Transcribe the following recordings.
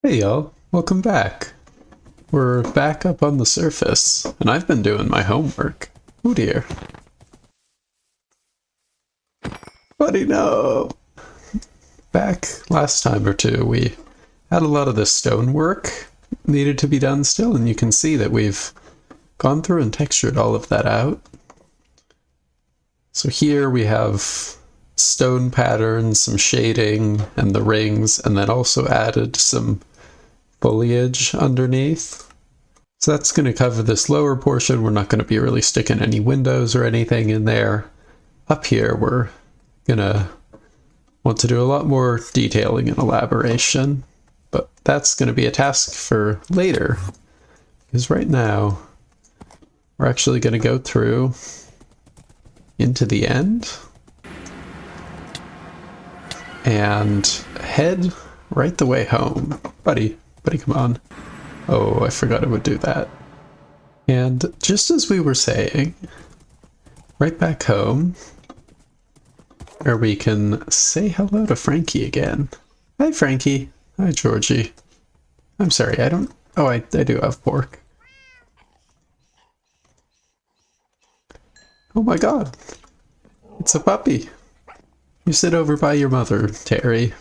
Hey y'all, welcome back. We're back up on the surface, and I've been doing my homework. Oh dear. Buddy, no! Back last time or two, we had a lot of the stonework needed to be done still, and you can see that we've gone through and textured all of that out. So here we have stone patterns, some shading, and the rings, and then also added some foliage underneath. So that's going to cover this lower portion. We're not going to be really sticking any windows or anything in there. Up here, we're going to want to do a lot more detailing and elaboration, but that's going to be a task for later, because right now we're actually going to go through into the end and head right the way home. Buddy, come on. Oh, I forgot I would do that. And just as we were saying, right back home, where we can say hello to Frankie again. Hi, Frankie. Hi, Georgie. I'm sorry, I don't... Oh, I do have pork. Oh my god. It's a puppy. You sit over by your mother, Terry.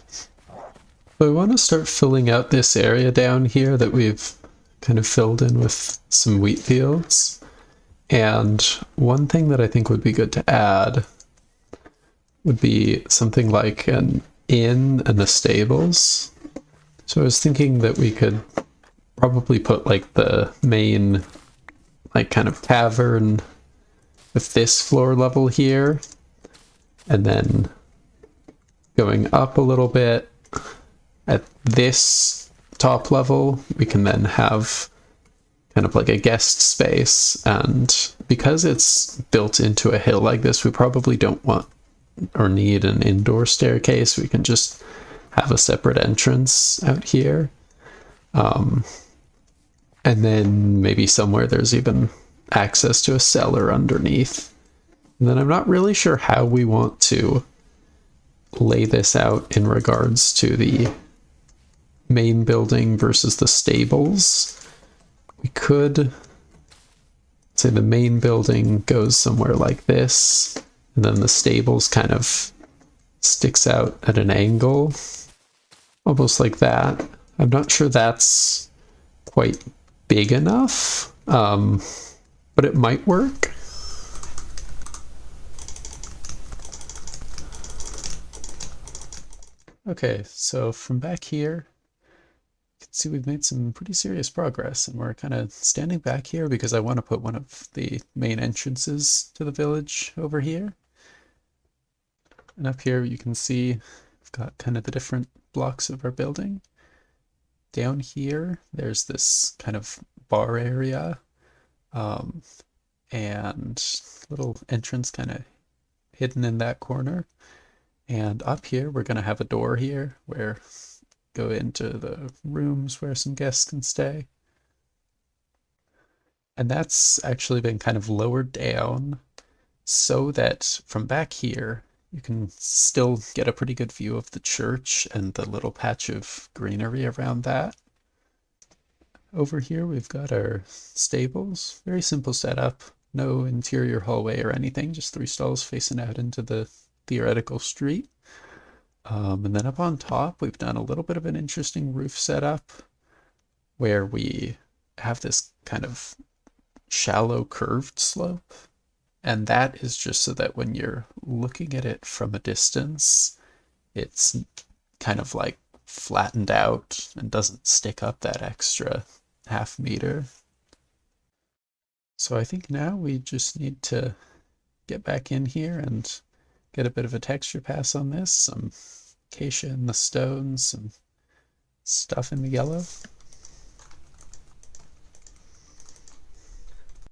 So I want to start filling out this area down here that we've kind of filled in with some wheat fields. And one thing that I think would be good to add would be something like an inn and the stables. So I was thinking that we could probably put like the main like kind of tavern with this floor level here, and then going up a little bit at this top level we can then have kind of like a guest space. And because it's built into a hill like this, we probably don't want or need an indoor staircase. We can just have a separate entrance out here. And then maybe somewhere there's even access to a cellar underneath. And then I'm not really sure how we want to lay this out in regards to the main building versus the stables. We could say the main building goes somewhere like this, and then the stables kind of sticks out at an angle, almost like that. I'm not sure that's quite big enough, but it might work. Okay, so from back here, you can see we've made some pretty serious progress, and we're kind of standing back here because I want to put one of the main entrances to the village over here. And up here you can see we've got kind of the different blocks of our building. Down here, there's this kind of bar area, and little entrance kind of hidden in that corner. And up here, we're going to have a door here where go into the rooms where some guests can stay. And that's actually been kind of lowered down so that from back here, you can still get a pretty good view of the church and the little patch of greenery around that. Over here, we've got our stables. Very simple setup. No interior hallway or anything, just 3 stalls facing out into the theoretical street. And then up on top, we've done a little bit of an interesting roof setup where we have this kind of shallow curved slope. And that is just so that when you're looking at it from a distance, it's kind of like flattened out and doesn't stick up that extra half meter. So I think now we just need to get back in here and get a bit of a texture pass on this. Some acacia in the stones, some stuff in the yellow.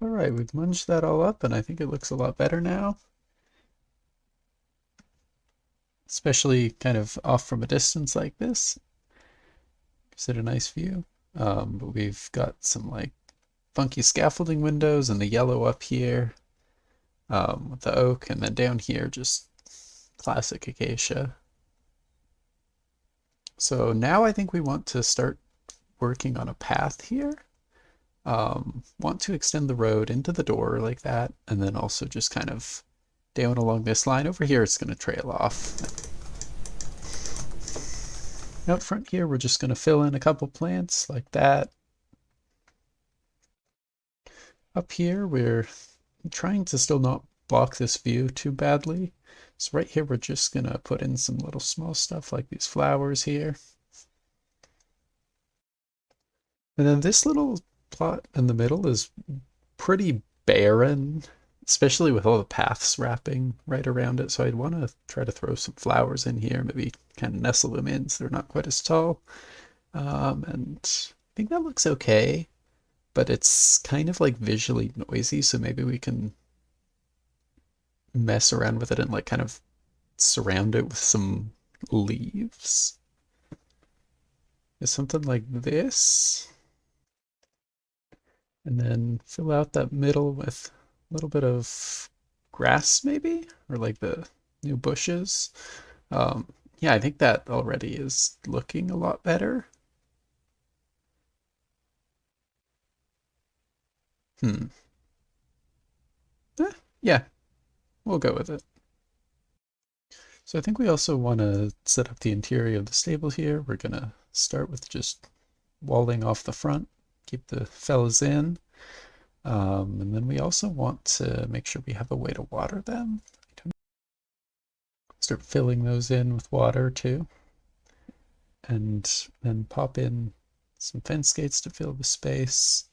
All right, we've munged that all up, and I think it looks a lot better now. Especially kind of off from a distance like this. Gives it a nice view. But we've got some like funky scaffolding windows and the yellow up here with the oak, and then down here just classic acacia. So now I think we want to start working on a path here. Want to extend the road into the door like that, and then also just kind of down along this line. Over here it's going to trail off. Out front here we're just going to fill in a couple plants like that. Up here we're trying to still not block this view too badly. So right here we're just going to put in some little small stuff like these flowers here. And then this little plot in the middle is pretty barren, especially with all the paths wrapping right around it. So I'd want to try to throw some flowers in here, maybe kind of nestle them in so they're not quite as tall. And I think that looks okay, but it's kind of like visually noisy, so maybe we can mess around with it and like kind of surround it with some leaves. Is something like this. And then fill out that middle with a little bit of grass maybe, or like the new bushes. Yeah, I think that already is looking a lot better. Yeah, we'll go with it. So I think we also want to set up the interior of the stable here. We're gonna start with just walling off the front, keep the fellas in. And then we also want to make sure we have a way to water them. Start filling those in with water too. And then pop in some fence gates to fill the space.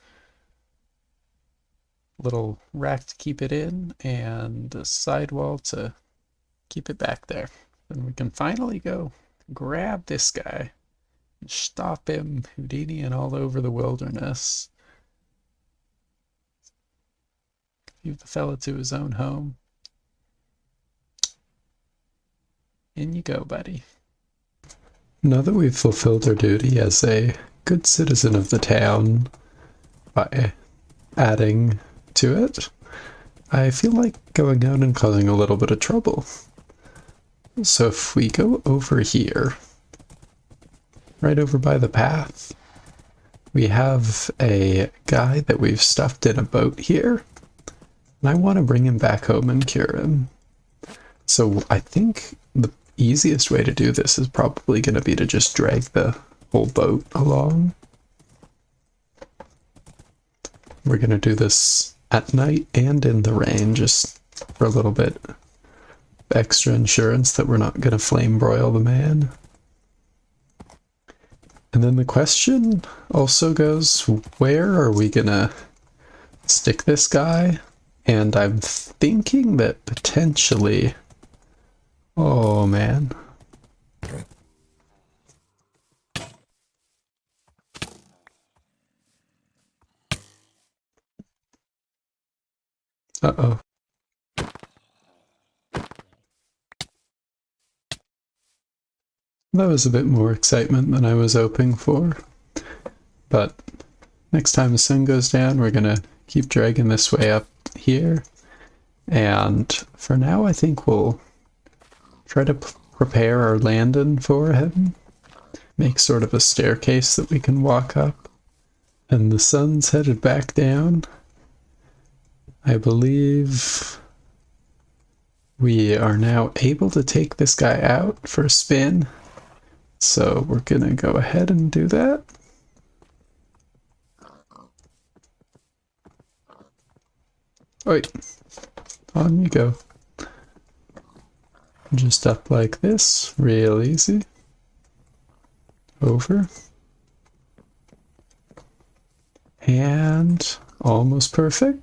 Little rack to keep it in, and a sidewall to keep it back there. Then we can finally go grab this guy and stop him Houdiniing all over the wilderness. Leave the fella to his own home. In you go, buddy. Now that we've fulfilled our duty as a good citizen of the town by adding to it, I feel like going out and causing a little bit of trouble. So if we go over here, right over by the path, we have a guy that we've stuffed in a boat here, and I want to bring him back home and cure him. So I think the easiest way to do this is probably going to be to just drag the whole boat along. We're going to do this at night and in the rain, just for a little bit extra insurance that we're not going to flame broil the man. And then the question also goes, where are we going to stick this guy? And I'm thinking that potentially... Oh, man. Uh-oh. That was a bit more excitement than I was hoping for. But next time the sun goes down, we're gonna keep dragging this way up here. And for now, I think we'll try to prepare our landing for him. Make sort of a staircase that we can walk up. And the sun's headed back down. I believe we are now able to take this guy out for a spin. So we're gonna go ahead and do that. Wait, on you go. Just up like this, real easy. Over. And almost perfect.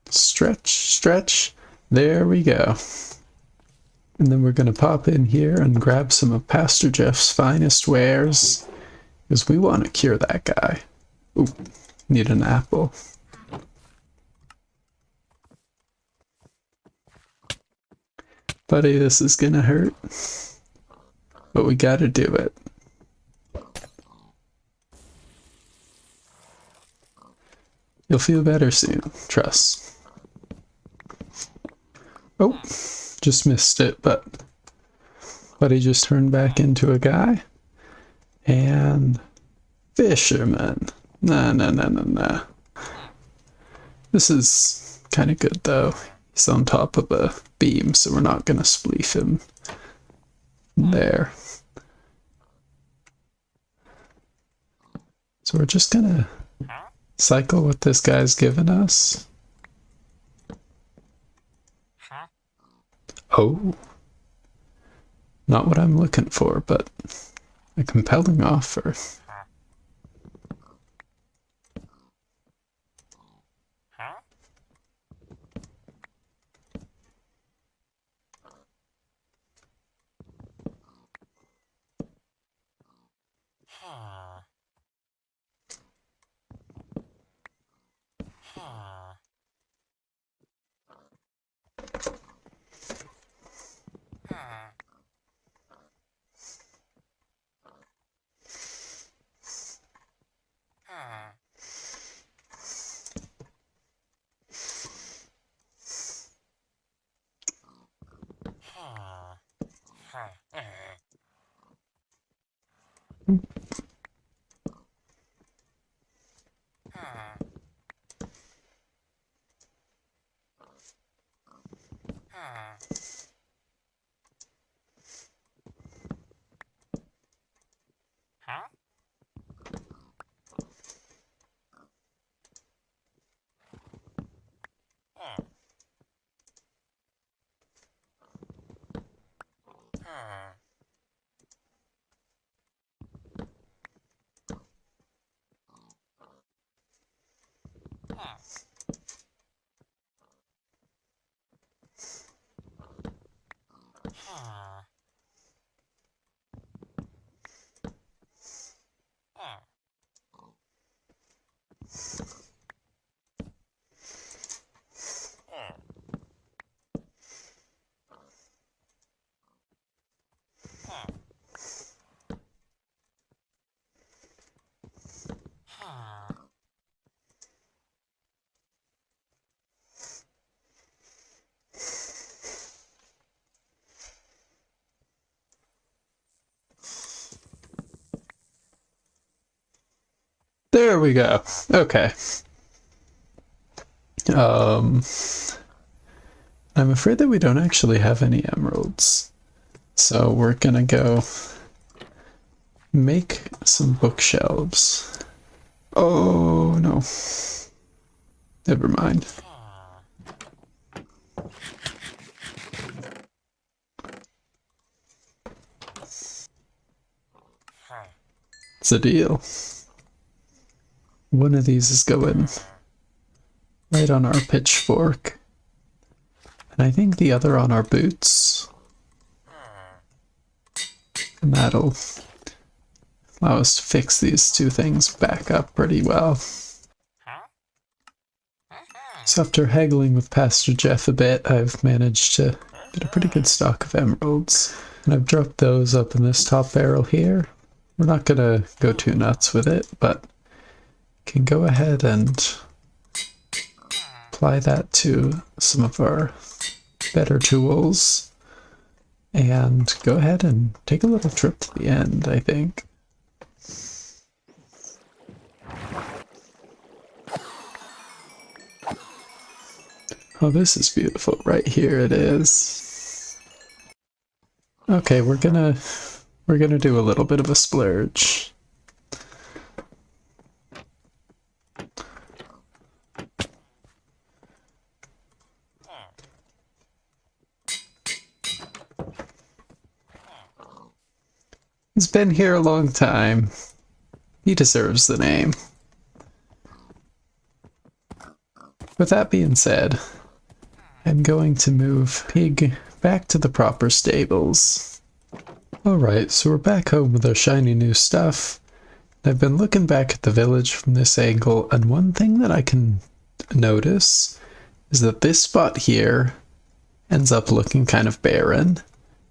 Stretch, stretch. There we go. And then we're going to pop in here and grab some of Pastor Jeff's finest wares, because we want to cure that guy. Ooh, need an apple. Buddy, this is gonna hurt, but we gotta do it. You'll feel better soon, trust. Oh, just missed it, but Buddy just turned back into a guy. And fisherman. Nah. This is kind of good though. He's on top of a beam, so we're not gonna spleef him there. So we're just gonna cycle what this guy's given us. Oh. Not what I'm looking for, but a compelling offer. There we go. Okay. I'm afraid that we don't actually have any emeralds. So we're gonna go make some bookshelves. Oh no. Never mind. It's a deal. One of these is going right on our pitchfork. And I think the other on our boots. And that'll allow us to fix these two things back up pretty well. So after haggling with Pastor Jeff a bit, I've managed to get a pretty good stock of emeralds. And I've dropped those up in this top barrel here. We're not gonna go too nuts with it, but can go ahead and apply that to some of our better tools and go ahead and take a little trip to the end, I think. Oh, this is beautiful. Right here it is. Okay, we're gonna do a little bit of a splurge. He's been here a long time. He deserves the name. With that being said, I'm going to move Pig back to the proper stables. Alright, so we're back home with our shiny new stuff. I've been looking back at the village from this angle, and one thing that I can notice is that this spot here ends up looking kind of barren.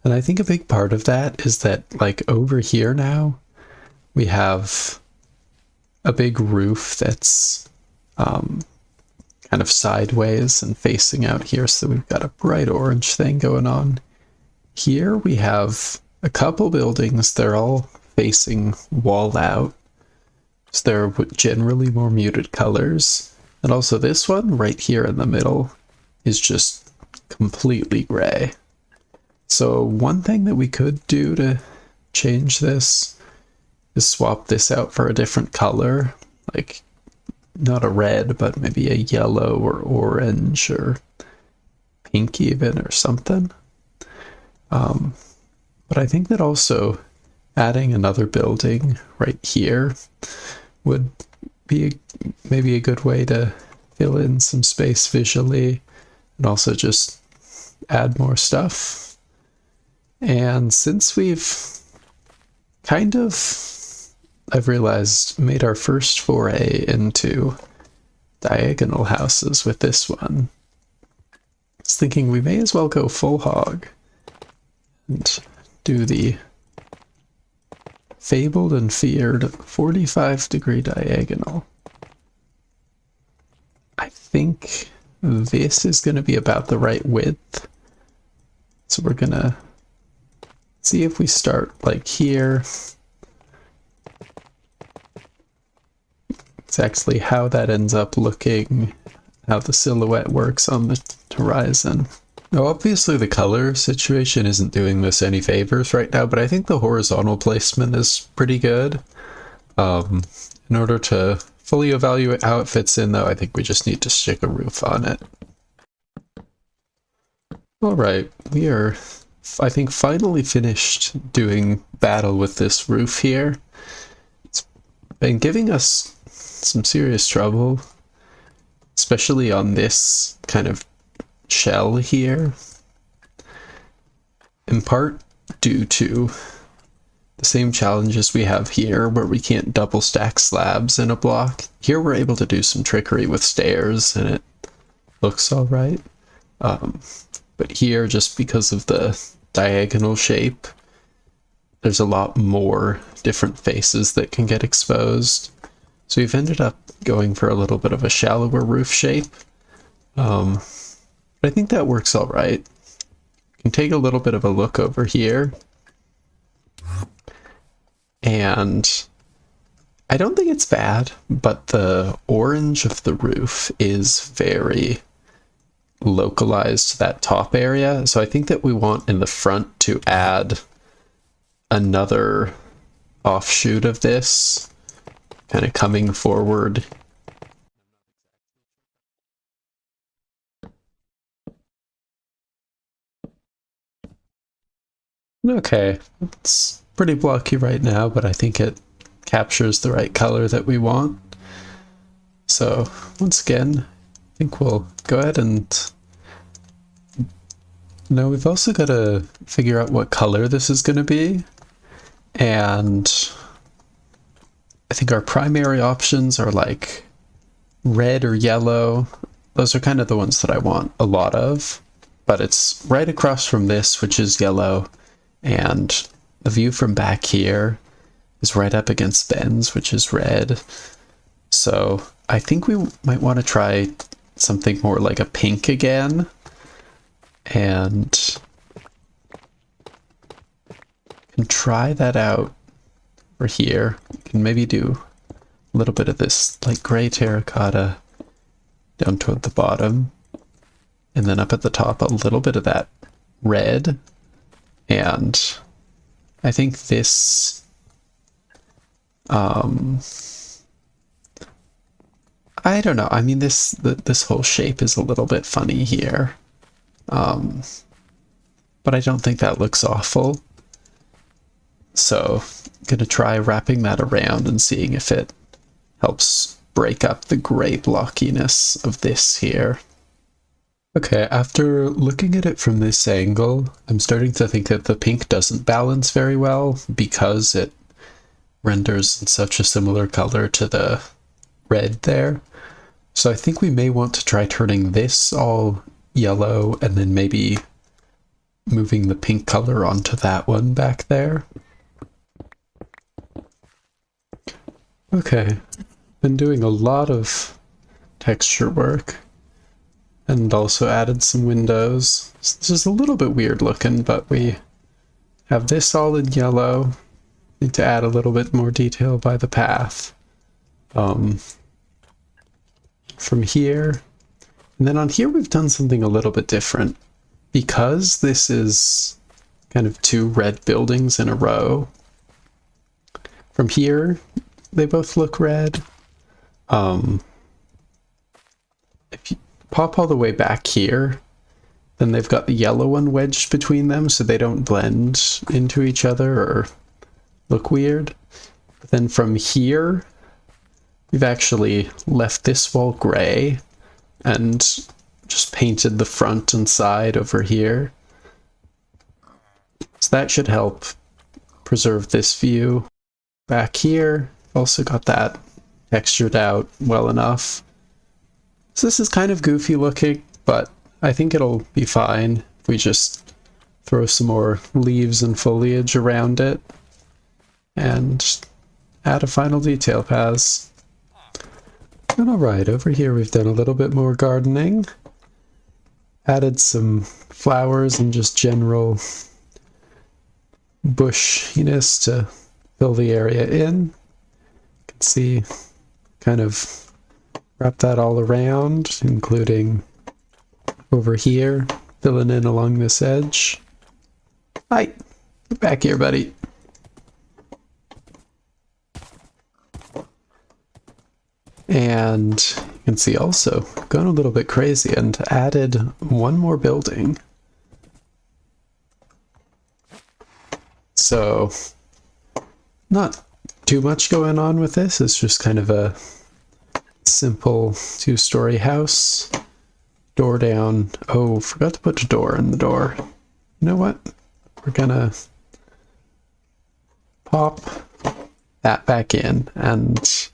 And I think a big part of that is that, like, over here now, we have a big roof that's kind of sideways and facing out here, so we've got a bright orange thing going on. Here we have a couple buildings, they're all facing wall out. So they're generally more muted colors. And also this one right here in the middle is just completely gray. So one thing that we could do to change this is swap this out for a different color, like not a red, but maybe a yellow or orange or pink even or something. But I think that also adding another building right here would be maybe a good way to fill in some space visually and also just add more stuff. And since we've kind of, I've realized, made our first foray into diagonal houses with this one, I was thinking we may as well go full hog and do the fabled and feared 45-degree diagonal. I think this is going to be about the right width. So we're going to see if we start like here. Exactly how that ends up looking, how the silhouette works on the horizon. Now, obviously the color situation isn't doing this any favors right now, but I think the horizontal placement is pretty good. In order to fully evaluate how it fits in, though, I think we just need to stick a roof on it. Alright, we are, I think, finally finished doing battle with this roof here. It's been giving us some serious trouble, especially on this kind of shell here, in part due to the same challenges we have here where we can't double stack slabs in a block. Here we're able to do some trickery with stairs and it looks all right. But here, just because of the diagonal shape, there's a lot more different faces that can get exposed. So we've ended up going for a little bit of a shallower roof shape. But I think that works all right. You can take a little bit of a look over here. And I don't think it's bad, but the orange of the roof is very localized to that top area. So I think that we want in the front to add another offshoot of this, kind of coming forward. Okay, it's pretty blocky right now, but I think it captures the right color that we want. So once again, I think we'll go ahead and... No, we've also got to figure out what color this is going to be. And I think our primary options are like red or yellow. Those are kind of the ones that I want a lot of. But it's right across from this, which is yellow. And the view from back here is right up against Ben's, which is red. So I think we might want to try something more like a pink again. And can try that out over here. We can maybe do a little bit of this like gray terracotta down toward the bottom. And then up at the top, a little bit of that red. And I think this, I don't know. I mean, this whole shape is a little bit funny here. But I don't think that looks awful. So I'm gonna try wrapping that around and seeing if it helps break up the gray blockiness of this here. Okay, after looking at it from this angle, I'm starting to think that the pink doesn't balance very well because it renders in such a similar color to the red there. So I think we may want to try turning this all yellow and then maybe moving the pink color onto that one back there. Okay, been doing a lot of texture work. And also added some windows. So this is a little bit weird looking, but we have this all in yellow. need to add a little bit more detail by the path. From here, and then on here we've done something a little bit different. Because this is kind of two red buildings in a row, from here they both look red. If you pop all the way back here, then they've got the yellow one wedged between them so they don't blend into each other or look weird. But then from here, we've actually left this wall gray and just painted the front and side over here. So that should help preserve this view. Back here, also got that textured out well enough. So this is kind of goofy looking, but I think it'll be fine if we just throw some more leaves and foliage around it and add a final detail pass. And alright, over here we've done a little bit more gardening. Added some flowers and just general bushiness to fill the area in. You can see, kind of wrap that all around, including over here, filling in along this edge. Hi, get back here, buddy. And you can see also, gone a little bit crazy and added one more building. So, not too much going on with this, it's just kind of a simple two-story house. Door down. Oh, forgot to put a door in the door. You know what? We're gonna pop that back in and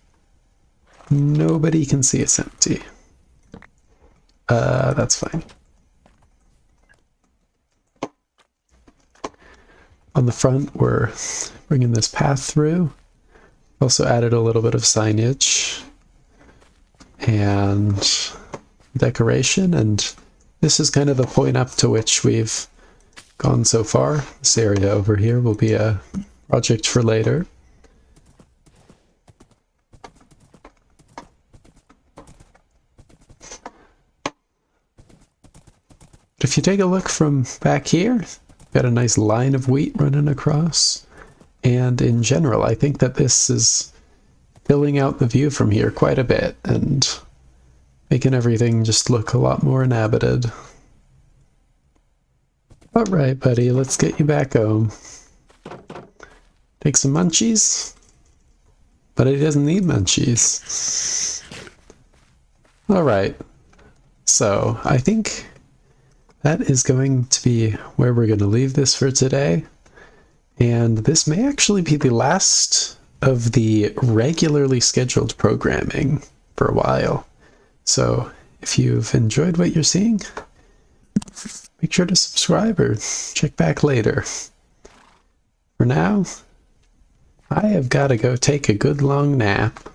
nobody can see it's empty. That's fine. On the front, we're bringing this path through. Also added a little bit of signage and decoration, and this is kind of the point up to which we've gone so far. This area over here will be a project for later. But if you take a look from back here, got a nice line of wheat running across. And in general, I think that this is filling out the view from here quite a bit and making everything just look a lot more inhabited. Alright, buddy, let's get you back home. Take some munchies? But he doesn't need munchies. Alright, so I think that is going to be where we're going to leave this for today. And this may actually be the last of the regularly scheduled programming for a while. So if you've enjoyed what you're seeing, make sure to subscribe or check back later. For now, I have got to go take a good long nap.